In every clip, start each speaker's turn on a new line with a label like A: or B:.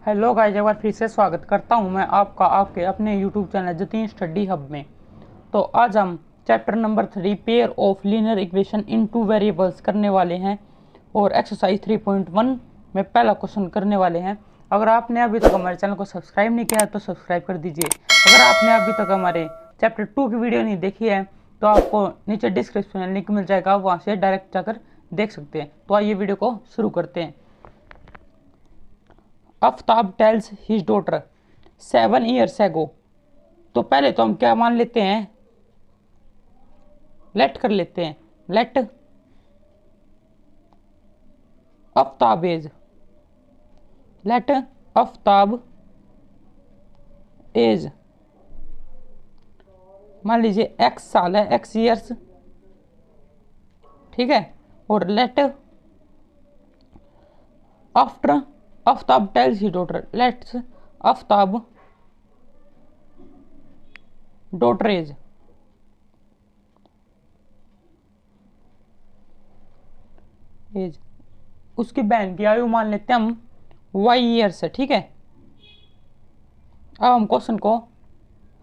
A: Hello guys, एक बार फिर से स्वागत करता हूं मैं आपका आपके अपने YouTube channel Jatin study hub में। तो आज हम chapter number 3 pair of linear equation in two variables करने वाले हैं और एक्सरसाइज 3.1 में पहला क्वेश्चन करने वाले हैं। अगर आपने अभी तक हमारे चैनल को सब्सक्राइब नहीं किया है तो सब्सक्राइब कर दीजिए। अगर आपने अभी तक हमारे चैप्टर 2 की वीडियो नहीं देखी है तो आपको नीचे डिस्क्रिप्शन में लिंक मिल जाएगा, वहाँ से डायरेक्ट जाकर देख सकते हैं। तो आइए वीडियो को शुरू करते हैं। Aftab tells his daughter 7 years ago। तो पहले तो हम क्या मान लेते हैं, लेट कर लेते हैं। Let Aftab age, let Aftab age मान लीजिए x साल है, x ईयर्स, ठीक है। और let after Aftab tells his daughter, let's Aftab daughter age उसकी बहन की आयु मान लेते हैं हम y ईयर्स है, ठीक है। अब हम क्वेश्चन को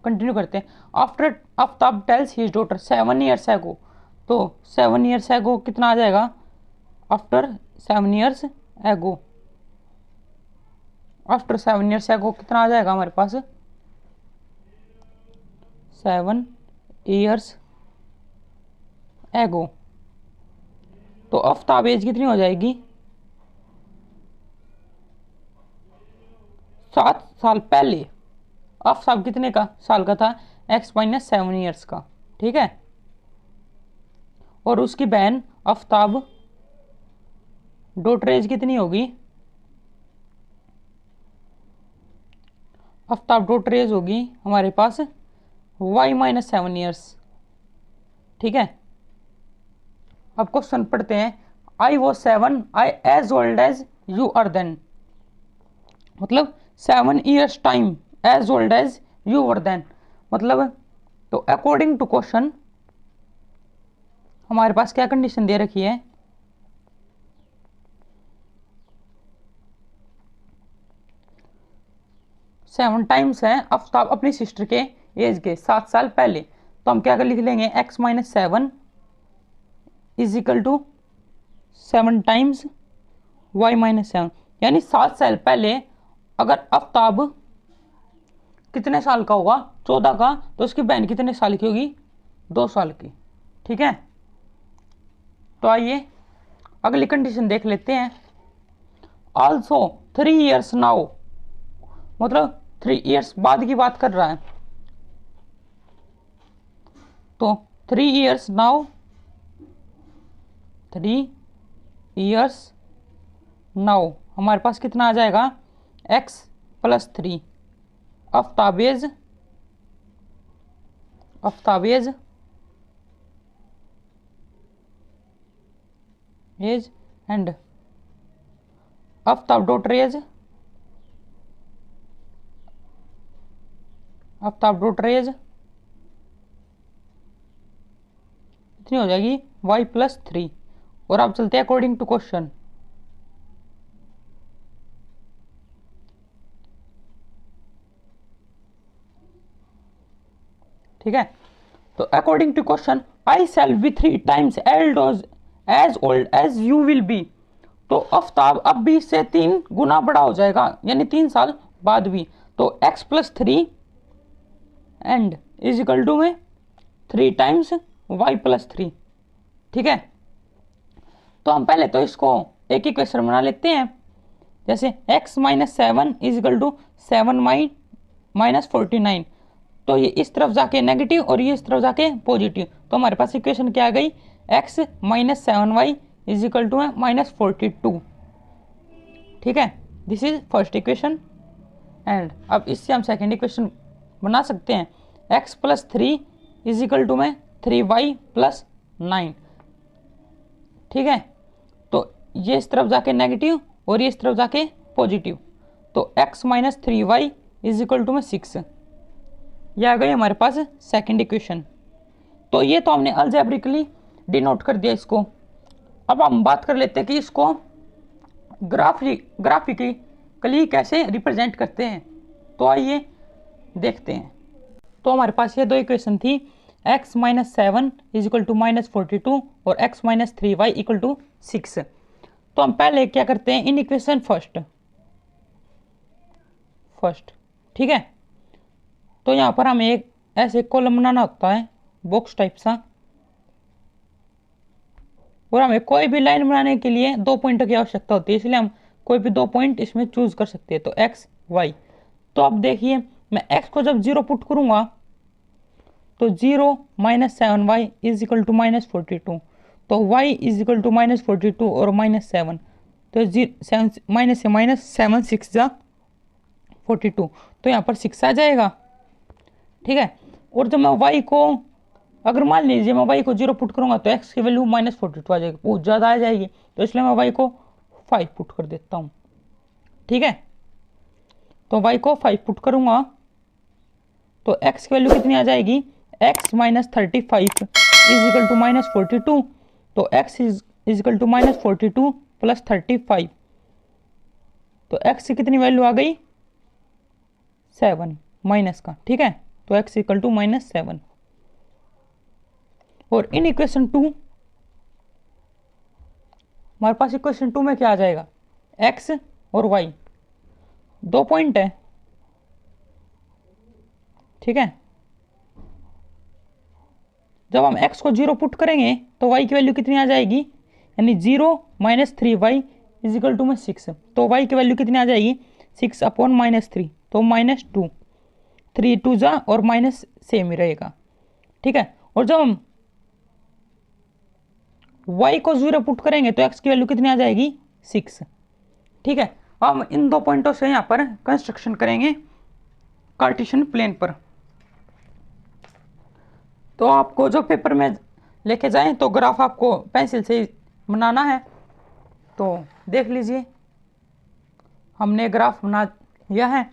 A: कंटिन्यू करते हैं। After Aftab tells his daughter 7 years ago, तो 7 years ago कितना आ जाएगा? After 7 years ago, after 7 years ago कितना आ जाएगा हमारे पास? 7 years ago। तो आफ्ताब एज कितनी हो जाएगी? 7 साल पहले। आफ्ताब कितने का साल का था? x माइनस 7 ईयर्स का, ठीक है। और उसकी बहन आफ्ताब डॉटर एज कितनी होगी? आफ्ताब डॉटर एज होगी हमारे पास y माइनस 7 ईयर्स, ठीक है। अब क्वेश्चन पढ़ते हैं। I was 7, I as old as you are then, मतलब 7 years time as old as you were then, मतलब तो अकॉर्डिंग टू क्वेश्चन हमारे पास क्या कंडीशन दे रखी है? सेवन टाइम्स है आफ्ताब अपनी सिस्टर के एज के 7 साल पहले। तो हम क्या कर लिख लेंगे? x minus 7 is equal to 7 times y minus 7, यानी 7 साल पहले अगर आफ्ताब कितने साल का होगा? 14 का, तो उसकी बहन कितने साल की होगी? 2 साल की, ठीक है। तो आइए अगली कंडीशन देख लेते हैं। ऑल्सो 3 years नाउ, मतलब 3 years बाद की बात कर रहा है। तो 3 years नाउ, 3 years नाउ हमारे पास कितना आ जाएगा? x plus 3 Aftab age and Aftab daughter age कितनी हो जाएगी? y plus 3। और अब चलते हैं अकॉर्डिंग टू क्वेश्चन। ठीक है, तो according to question I shall be 3 times as old as you will be. तो आफ्ताब अब भी इससे 3 गुना बड़ा हो जाएगा, यानी 3 साल बाद भी। तो x plus 3 and is equal to में 3 times y प्लस 3, ठीक है। तो हम पहले तो इसको एक इक्वेशन बना लेते हैं। जैसे x minus 7 is equal to 7 minus 49, तो ये इस तरफ जाके नेगेटिव और ये इस तरफ जाके पॉजिटिव। तो हमारे पास इक्वेशन क्या आ गई? x minus 7y is equal to minus 42, ठीक है। This is first equation. And अब इससे हम सेकेंड इक्वेशन बना सकते हैं। x plus 3 is equal to में 3y प्लस 9, ठीक है। तो ये इस तरफ जाके नेगेटिव और ये इस तरफ जाके पॉजिटिव, तो x minus 3y is equal to में 6। ये आ गई हमारे पास सेकंड इक्वेशन। तो ये तो हमने अलजेब्रिकली डिनोट कर दिया इसको। अब हम बात कर लेते हैं कि इसको ग्राफिकली मैथमेटिकली कैसे रिप्रेजेंट करते हैं, तो आइए देखते हैं। तो हमारे पास ये दो इक्वेशन थी, x minus 7 is equal to minus 42 और x minus 3y equal to 6। तो हम पहले क्या करते हैं, इन इक्वेशन फर्स्ट, ठीक है। तो यहाँ पर हमें एक ऐसे कॉलम बनाना होता है, बॉक्स टाइप सा, और हमें कोई भी लाइन बनाने के लिए 2 पॉइंट की आवश्यकता होती है, इसलिए हम कोई भी 2 पॉइंट इसमें चूज कर सकते हैं। तो x y, तो अब देखिए मैं x को जब 0 पुट करूंगा तो 0 minus 7y is equal to minus 42, तो y is equal to minus 42 और माइनस 7, तो 7 माइनस से माइनस 7 6 जा 42, तो यहाँ पर 6 आ जाएगा, ठीक है। और जब मैं y को, अगर मान लीजिए मैं y को 0 पुट करूंगा तो x की वैल्यू माइनस 42 आ जाएगी, बहुत ज़्यादा आ जाएगी, तो इसलिए मैं y को 5 पुट कर देता हूँ, ठीक है। तो y को 5 पुट करूंगा तो x की वैल्यू कितनी आ जाएगी, x minus 35 is equal to minus 42, तो x is equal to minus 42 plus 35, तो x की कितनी वैल्यू आ गई 7 माइनस का, ठीक है। तो x इक्वल टू माइनस 7। और इन इक्वेशन 2, हमारे पास इक्वेशन 2 में क्या आ जाएगा, x और y 2 पॉइंट है, ठीक है। जब हम x को 0 पुट करेंगे तो y की वैल्यू कितनी आ जाएगी, यानी 0 minus 3y is equal to में 6, तो y की वैल्यू कितनी आ जाएगी 6 अपॉन माइनस 3, तो माइनस 2, 3 2 जा और माइनस सेम ही रहेगा, ठीक है। और जब हम y को 0 पुट करेंगे तो x की वैल्यू कितनी आ जाएगी 6, ठीक है। हम इन 2 पॉइंटों से यहाँ पर कंस्ट्रक्शन करेंगे कार्टेशियन प्लेन पर। तो आपको जो पेपर में लेके जाएं तो ग्राफ आपको पेंसिल से बनाना है, तो देख लीजिए हमने ग्राफ बना लिया है।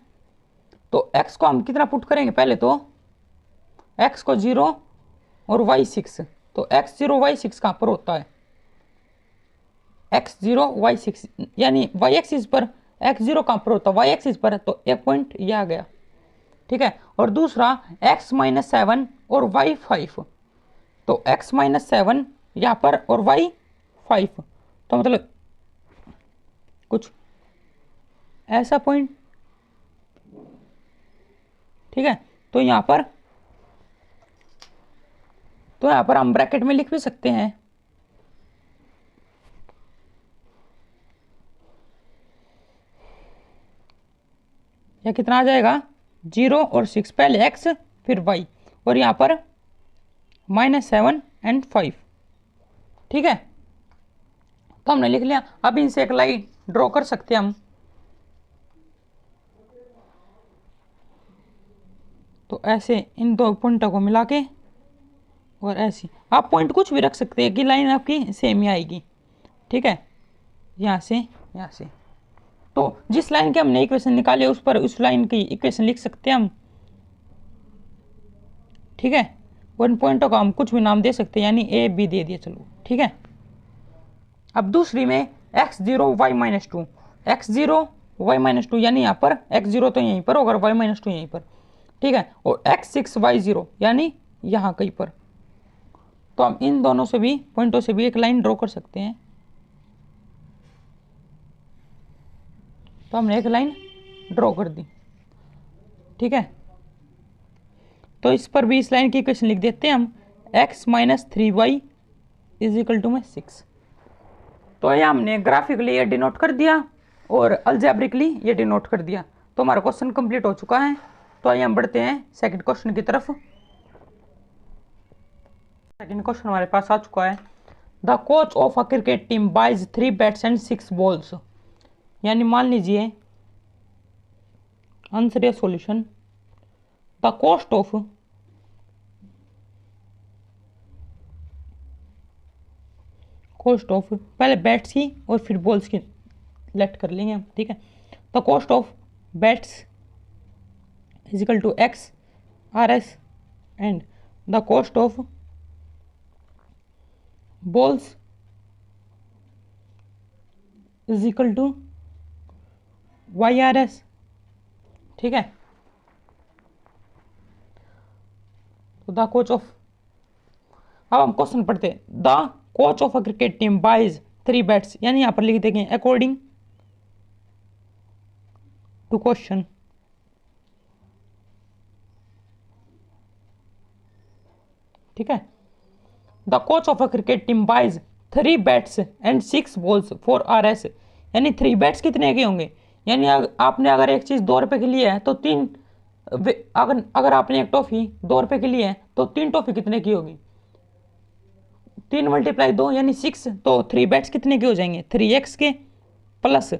A: तो x को हम कितना पुट करेंगे, पहले तो x को 0 और y 6, तो x 0 y 6 कहाँ पर होता है, x 0 y 6, यानी y एक्सिस पर x 0 कहाँ पर होता है, y एक्सिस पर, तो एक पॉइंट ये आ गया, ठीक है। और दूसरा x माइनस 7 और y 5, तो x माइनस 7 यहाँ पर और y 5, तो मतलब कुछ ऐसा पॉइंट, ठीक है। तो यहाँ पर हम ब्रैकेट में लिख भी सकते हैं, यह कितना आ जाएगा 0 और 6, पहले x फिर y, और यहाँ पर माइनस 7 एंड 5, ठीक है। तो हमने लिख लिया। अब इनसे एक लाइन ड्रॉ कर सकते हैं हम, तो ऐसे इन 2 पॉइंटों को मिला के, और ऐसी आप पॉइंट कुछ भी रख सकते हैं कि लाइन आपकी सेम ही आएगी, ठीक है, यहाँ से यहाँ से। तो जिस लाइन के हमने इक्वेशन निकाले उस पर उस लाइन की इक्वेशन लिख सकते हैं हम, ठीक है। वन पॉइंटों का हम कुछ भी नाम दे सकते हैं, यानी ए बी दे दिया, चलो ठीक है। अब दूसरी में x0 y minus 2, x0 y minus 2, यानी यहाँ पर x0 तो यहीं पर होगा, y माइनस 2 यहीं पर, ठीक है। और x6 y0 यानी यहाँ कहीं पर, तो हम इन दोनों से भी पॉइंटों से भी एक लाइन ड्रॉ कर सकते हैं। तो हमने एक लाइन ड्रॉ कर दी, ठीक है। तो इस पर भी इस लाइन की इक्वेशन लिख देते हैं हम, x minus 3y is equal to में 6। तो ये हमने ग्राफिकली ये डिनोट कर दिया और अलजेब्रिकली ये डिनोट कर दिया, तो हमारा क्वेश्चन कंप्लीट हो चुका है। तो आइए हम बढ़ते हैं सेकंड क्वेश्चन की तरफ। सेकंड क्वेश्चन हमारे पास आ चुका है, the coach of a cricket team buys 3 bats and 6 balls, यानी मान लीजिए आंसर या सॉल्यूशन, द कॉस्ट ऑफ पहले बैट्स की और फिर बॉल्स की लेट कर लेंगे हम, ठीक है। The cost of bats is equal to x R S and the cost of balls is equal to YRS, ठीक है। तो द कोच ऑफ, अब हम क्वेश्चन पढ़ते हैं। The coach of a cricket team buys 3 bats, यानी यहां पर लिख देंगे अकॉर्डिंग टू क्वेश्चन, ठीक है। The coach of a cricket team buys 3 bats and 6 balls for RS, यानी 3 बैट्स कितने के होंगे, यानी आपने अगर एक चीज़ 2 रुपये की ली है तो 3, अगर आपने एक टॉफ़ी 2 रुपये की ली है तो 3 टॉफ़ी कितने की होगी, 3 × 2 यानी 6, तो 3 बैट्स कितने के हो जाएंगे 3x के, प्लस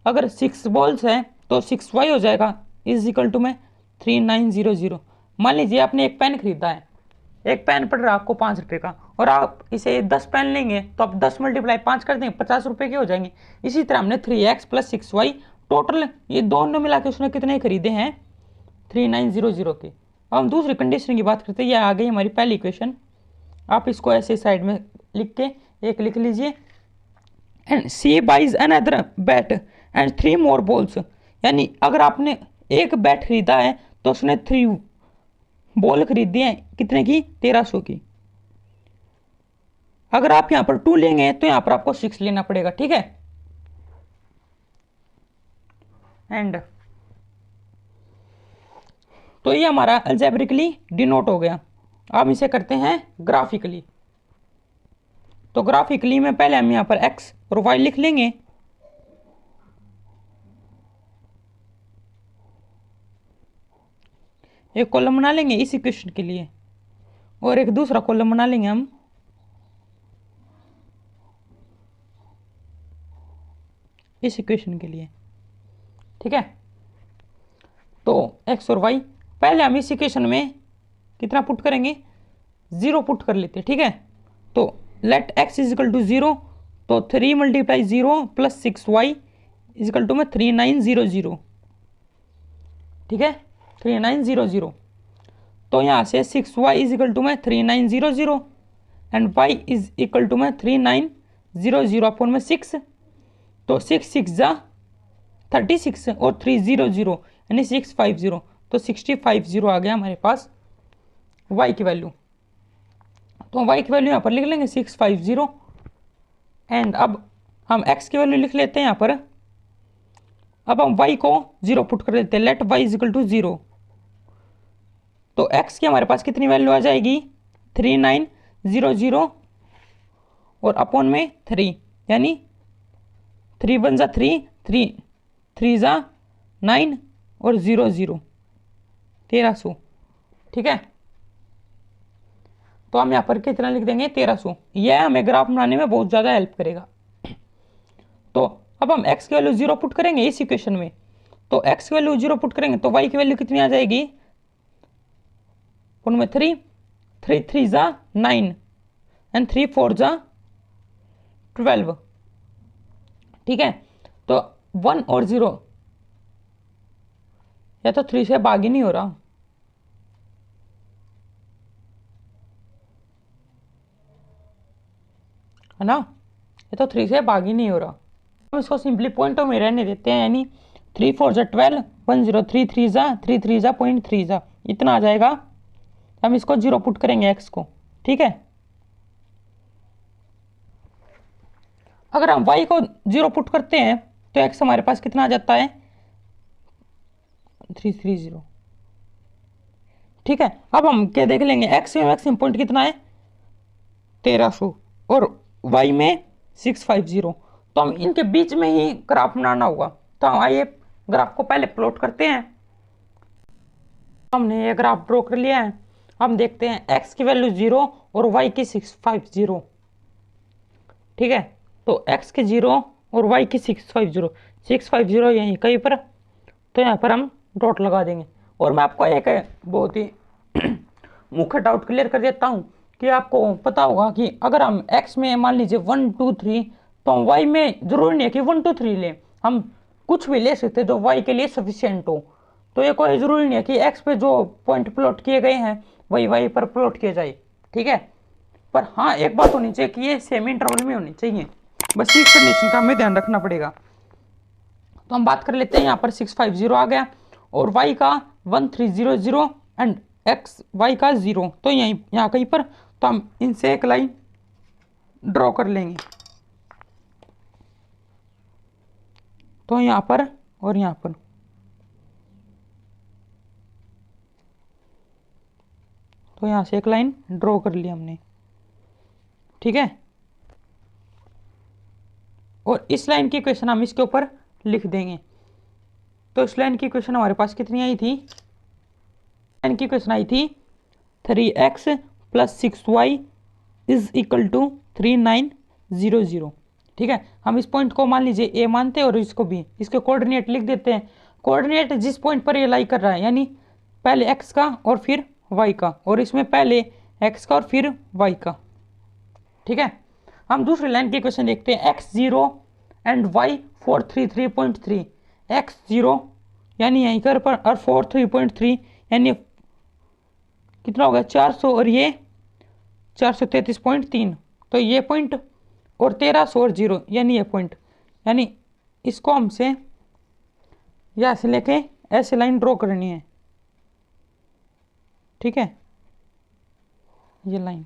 A: अगर 6 बॉल्स हैं तो 6y हो जाएगा, इज इक्वल टू में 3900। मान लीजिए आपने एक पेन खरीदा है, एक पेन पड़ रहा है आपको 5 रुपये का, और आप इसे 10 पेन लेंगे तो आप 10 × 5 कर देंगे, 50 रुपये के हो जाएंगे। इसी तरह हमने 3x + 6y, टोटल ये दोनों मिला के उसने कितने खरीदे हैं 3900 के। अब हम दूसरी कंडीशन की बात करते हैं। ये आ गई हमारी पहली इक्वेशन, आप इसको ऐसे साइड में लिख के एक लिख लीजिए। And she buys another bat and 3 more balls, यानी अगर आपने एक बैट खरीदा है तो उसने 3 बॉल खरीदी है कितने की 1300 की। अगर आप यहां पर 2 लेंगे तो यहां पर आपको 6 लेना पड़ेगा, ठीक है। एंड तो ये हमारा अलजेब्रिकली डिनोट हो गया। अब इसे करते हैं ग्राफिकली। तो ग्राफिकली में पहले हम यहां पर x और y लिख लेंगे। एक कॉलम बना लेंगे इस इक्वेशन के लिए और एक दूसरा कॉलम बना लेंगे हम इस इक्वेशन के लिए, ठीक है। तो x और y पहले हम इस इक्वेशन में कितना पुट करेंगे 0 पुट कर लेते हैं, ठीक है। तो let x is equal to 0, तो 3 × 0 + 6y इज इक्वल टू में 3900, ठीक है 3900। तो यहाँ से 6y इज इक्वल टू में 3900 and y is equal to में 3900 अपॉन में 6, तो 6 6 जा 36 और 300 यानी 650, तो 650 आ गया हमारे पास y की वैल्यू। तो y की वैल्यू यहाँ पर लिख लेंगे 650। एंड अब हम x की वैल्यू लिख लेते हैं यहाँ पर। अब हम y को 0 पुट कर देते हैं, let y is equal to 0। तो x की हमारे पास कितनी वैल्यू आ जाएगी 3900 और अपॉन में 3, यानी 3 1 जा 3, 3 3 जा 9 और 0 0 1300, ठीक है। तो हम यहाँ पर कितना लिख देंगे 1300। यह हमें ग्राफ बनाने में बहुत ज़्यादा हेल्प करेगा। तो अब हम x की वैल्यू 0 पुट करेंगे इस इक्वेशन में, तो x की वैल्यू 0 पुट करेंगे तो y की वैल्यू कितनी आ जाएगी उनमें 3 3 3 जा 9 एंड 3 4 जा 12, ठीक है। तो 1 और 0, या तो 3 से भाग ही नहीं हो रहा, है ना, ये तो 3 से भाग ही नहीं हो रहा। हम इसको सिंपली पॉइंटों में रहने देते हैं, यानी 3 4 जा 12, 1 0 3 3 जा 3 3 जा 0.3 जा, इतना आ जाएगा। हम इसको 0 पुट करेंगे x को, ठीक है। अगर हम y को 0 पुट करते हैं तो x हमारे पास कितना आ जाता है 330, ठीक है। अब हम क्या देख लेंगे x में मैक्सिमम पॉइंट कितना है 1300 और y में 650, तो हम इनके बीच में ही ग्राफ बनाना होगा। तो हम आइए ग्राफ को पहले प्लॉट करते हैं। हमने ये ग्राफ ड्रॉ कर लिया है। हम देखते हैं x की वैल्यू 0 और y की 650, ठीक है। तो x की 0 और y की 650 यहीं कहीं पर, तो यहाँ पर हम डॉट लगा देंगे। और मैं आपको एक बहुत ही मुख्य डाउट क्लियर कर देता हूँ कि आपको पता होगा कि अगर हम x में मान लीजिए 1 2 3, तो हम y में जरूरी नहीं है कि 1 2 3 लें, हम कुछ भी ले सकते हैं जो y के लिए सफिशिएंट हो। तो ये कोई ज़रूरी नहीं है कि x पे जो पॉइंट प्लॉट किए गए हैं वही y पर प्लॉट किए जाए, ठीक है। पर हाँ एक बात होनी चाहिए कि ये सेमी इंटरवल में होनी चाहिए, बस इस कंडीशन का हमें ध्यान रखना पड़ेगा। तो हम बात कर लेते हैं, यहाँ पर 650 आ गया और y का 1300 एंड x y का 0, तो यहाँ कहीं पर, तो हम इनसे एक लाइन ड्रॉ कर लेंगे। तो यहाँ पर और यहाँ पर, तो यहाँ से एक लाइन ड्रॉ कर ली हमने, ठीक है। और इस लाइन की इक्वेशन हम इसके ऊपर लिख देंगे। तो इस लाइन की इक्वेशन हमारे पास कितनी आई थी, लाइन की इक्वेशन आई थी 3x + 6y is equal to 3900, ठीक है। हम इस पॉइंट को मान लीजिए ए मानते हैं और इसको भी, इसके कोऑर्डिनेट लिख देते हैं। कोऑर्डिनेट जिस पॉइंट पर ये लाई कर रहा है, यानी पहले x का और फिर y का, और इसमें पहले x का और फिर y का, ठीक है। हम दूसरी लाइन की इक्वेशन देखते हैं, x0 एंड y 433.3, x0 यानी यहीं कर पर और 43.3 यानी कितना होगा 400 और ये 433.3, तो ये पॉइंट और 1300 और 0 यानी ये पॉइंट, यानी इसको हमसे यहाँ से लेके ऐसे लाइन ड्रॉ करनी है, ठीक है, ये लाइन।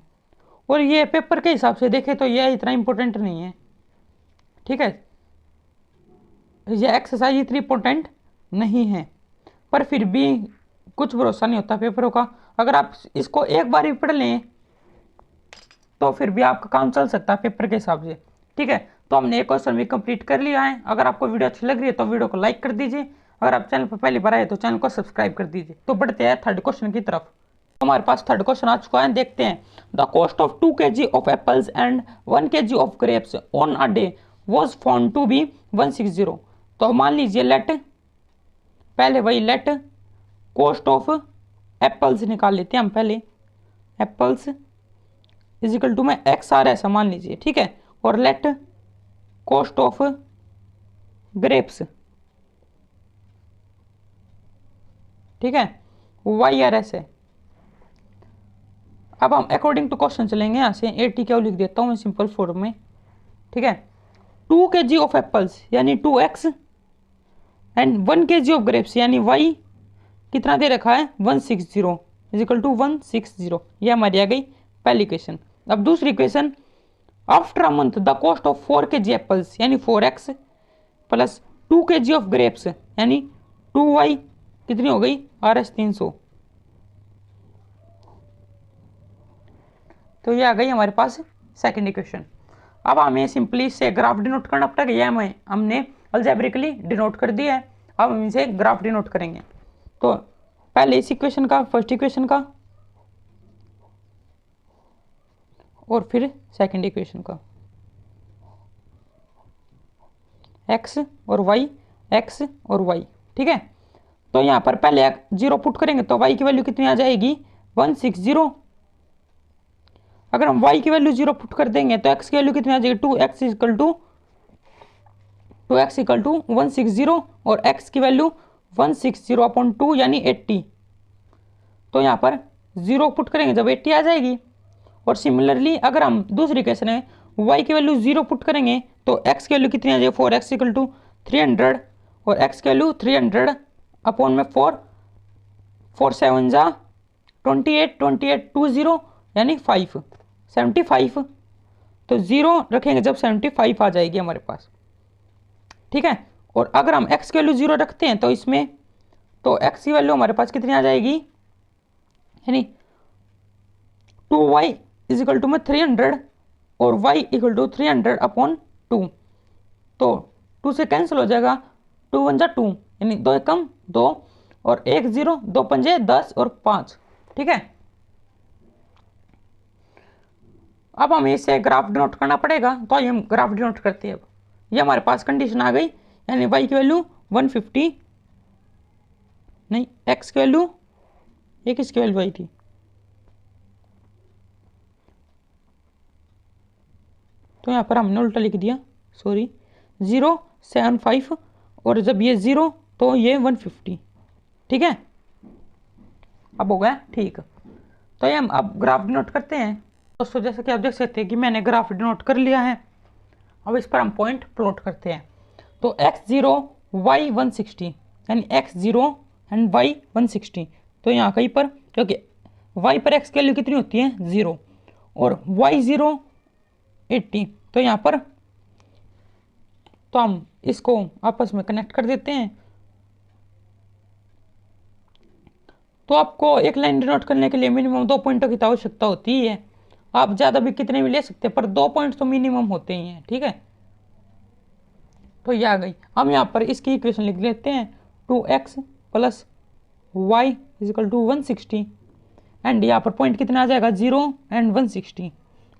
A: और ये पेपर के हिसाब से देखें तो ये इतना इंपॉर्टेंट नहीं है, ठीक है, ये एक्सरसाइज इतनी इंपॉर्टेंट नहीं है, पर फिर भी कुछ भरोसा नहीं होता पेपरों का। अगर आप इसको एक बार ही पढ़ लें तो फिर भी आपका काम चल सकता है पेपर के हिसाब से, ठीक है। तो हमने एक क्वेश्चन भी कंप्लीट कर लिया है। अगर आपको वीडियो अच्छी लग रही है तो वीडियो को लाइक कर दीजिए, अगर आप चैनल पर पहली बार आए तो चैनल को सब्सक्राइब कर दीजिए। तो बढ़ते हैं थर्ड क्वेश्चन की तरफ। हमारे पास थर्ड क्वेश्चन आ चुका है, देखते हैं। The cost of 2 kg of apples and 1 kg of grapes on a day was found to be 160। तो मान लीजिए लेट, पहले वही लेट कॉस्ट ऑफ एप्पल्स निकाल लेते हैं हम पहले, एप्पल्स इज इक्वल टू में एक्स आर ऐसा मान लीजिए, ठीक है, और लेट कॉस्ट ऑफ ग्रेप्स, ठीक है, वाई आर ऐसे। अब हम अकॉर्डिंग टू क्वेश्चन चलेंगे, यहाँ से 80 क्या लिख देता हूँ मैं सिंपल फॉर्म में, ठीक है। 2 kg ऑफ एप्पल्स यानी 2x and 1 kg of grapes यानी y कितना दे रखा है 160 इज इक्वल टू 160, ये हमारी आ गई पहली इक्वेशन। अब दूसरी equation, after a month the cost of 4 kg apples यानी 4x plus 2 kg of grapes यानी 2y कितनी हो गई RS 300। तो ये आ गई हमारे पास सेकंड इक्वेशन। अब हमें सिंपली से ग्राफ डिनोट करना पड़ेगा, ये हमने अलजेब्रिकली डिनोट कर दिया है। अब हम इसे ग्राफ डिनोट करेंगे। तो पहले इस इक्वेशन का, फर्स्ट इक्वेशन का, और फिर सेकंड इक्वेशन का, x और y, x और y, ठीक है। तो यहाँ पर पहले 0 पुट करेंगे तो y की वैल्यू कितनी आ जाएगी 160। अगर हम y की वैल्यू 0 पुट कर देंगे तो x की वैल्यू कितनी आ जाएगी 2x इक्वल टू 160 और x की वैल्यू 160/2 यानी 80। तो यहाँ पर 0 पुट करेंगे जब 80 आ जाएगी। और सिमिलरली अगर हम दूसरी केस में y की वैल्यू 0 पुट करेंगे तो x की वैल्यू कितनी आ जाएगी 4x इक्वल टू 300 और x की वैल्यू 300/4, 4 7 जा 28, 20 यानी 5, 75। तो 0 रखेंगे जब 75 आ जाएगी हमारे पास, ठीक है। और अगर हम x की वैल्यू 0 रखते हैं तो इसमें, तो x की वैल्यू हमारे पास कितनी आ जाएगी, यानी 2y इज इक्वल टू में 300 और y इक्वल टू 300/2। तो 2 से कैंसिल हो जाएगा, 2 1 जा 2 यानी 2 कम 2 और 1 0, 2 पंजे 10 और 5, ठीक है। अब हमें इसे ग्राफ डिनोट करना पड़ेगा, तो ये हम ग्राफ डिनोट करते हैं। अब ये हमारे पास कंडीशन आ गई, यानी y की वैल्यू 150, नहीं x की वैल्यू, ये किसकी वैल्यू आई थी, तो यहाँ पर हमने उल्टा लिख दिया, सॉरी 075 और जब ये 0 तो ये 150, ठीक है। अब हो गया ठीक। तो ये हम अब ग्राफ डिनोट करते हैं दोस्तों। जैसे कि आप देख सकते हैं कि मैंने ग्राफ डिनोट कर लिया है। अब इस पर हम पॉइंट प्लॉट करते हैं। तो x0 y 160 यानी x 0 एंड y 160। तो यहाँ कहीं पर क्योंकि y पर x की वैल्यू कितनी होती है 0 और y 0 80, तो यहाँ पर तो हम इसको आपस में कनेक्ट कर देते हैं। तो आपको एक लाइन डिनोट करने के लिए मिनिमम 2 पॉइंटों की तो आवश्यकता होती ही है। आप ज़्यादा भी कितने भी ले सकते हैं पर 2 पॉइंट्स तो मिनिमम होते ही हैं, ठीक है। तो ये आ गई। हम यहाँ पर इसकी इक्वेशन लिख लेते हैं 2x plus y is equal to 160 and यहाँ पर पॉइंट कितना आ जाएगा 0 एंड 160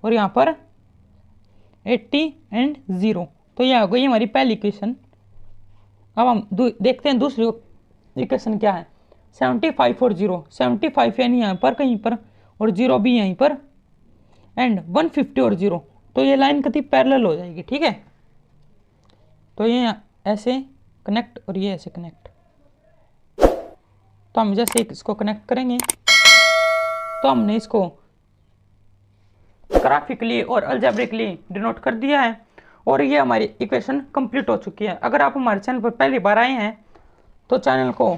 A: और यहाँ पर 80 एंड 0। तो यह हो गई हमारी पहली इक्वेशन। अब हम देखते हैं दूसरी इक्वेशन क्या है। 75 और 0, 75 यानी यहाँ पर कहीं पर और 0 भी यहीं पर एंड 150 और 0, तो ये लाइन कति पैरेलल हो जाएगी, ठीक है। तो ये ऐसे कनेक्ट और ये ऐसे कनेक्ट। तो हम जैसे इसको कनेक्ट करेंगे तो हमने इसको ग्राफिकली और अलजेब्रिकली डिनोट कर दिया है और ये हमारी इक्वेशन कंप्लीट हो चुकी है। अगर आप हमारे चैनल पर पहली बार आए हैं तो चैनल को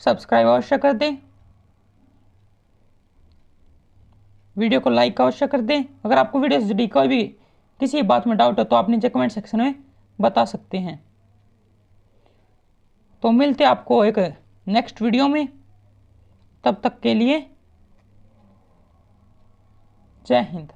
A: सब्सक्राइब अवश्य कर दें, वीडियो को लाइक अवश्य कर दें। अगर आपको वीडियो से जुड़ी कोई भी किसी बात में डाउट है तो आप नीचे कमेंट सेक्शन में बता सकते हैं। तो मिलते हैं आपको एक नेक्स्ट वीडियो में, तब तक के लिए जय हिंद।